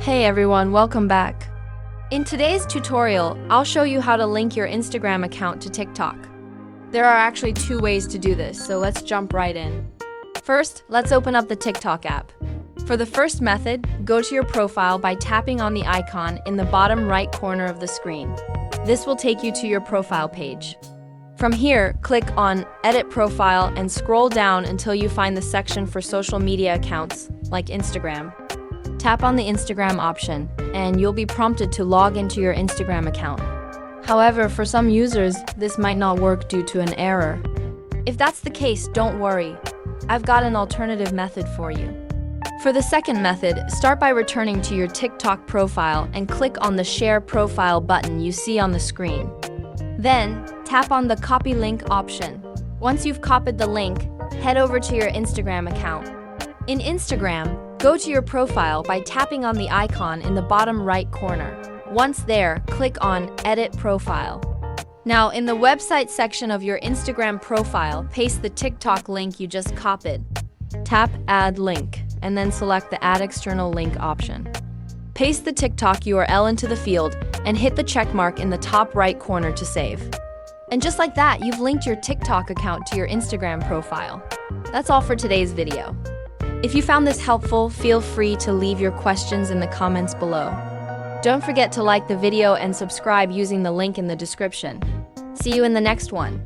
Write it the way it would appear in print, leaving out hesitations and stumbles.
Hey everyone, welcome back. In today's tutorial, I'll show you how to link your Instagram account to TikTok. There are actually two ways to do this, so let's jump right in. First, let's open up the TikTok app. For the first method, go to your profile by tapping on the icon in the bottom right corner of the screen. This will take you to your profile page. From here, click on Edit Profile and scroll down until you find the section for social media accounts, like Instagram. Tap on the Instagram option, and you'll be prompted to log into your Instagram account. However, for some users, this might not work due to an error. If that's the case, don't worry. I've got an alternative method for you. For the second method, start by returning to your TikTok profile and click on the Share Profile button you see on the screen. Then, tap on the Copy Link option. Once you've copied the link, head over to your Instagram account. In Instagram, go to your profile by tapping on the icon in the bottom right corner. Once there, click on Edit Profile. Now, in the website section of your Instagram profile, paste the TikTok link you just copied. Tap Add Link, and then select the Add External Link option. Paste the TikTok URL into the field and hit the check mark in the top right corner to save. And just like that, you've linked your TikTok account to your Instagram profile. That's all for today's video. If you found this helpful, feel free to leave your questions in the comments below. Don't forget to like the video and subscribe using the link in the description. See you in the next one.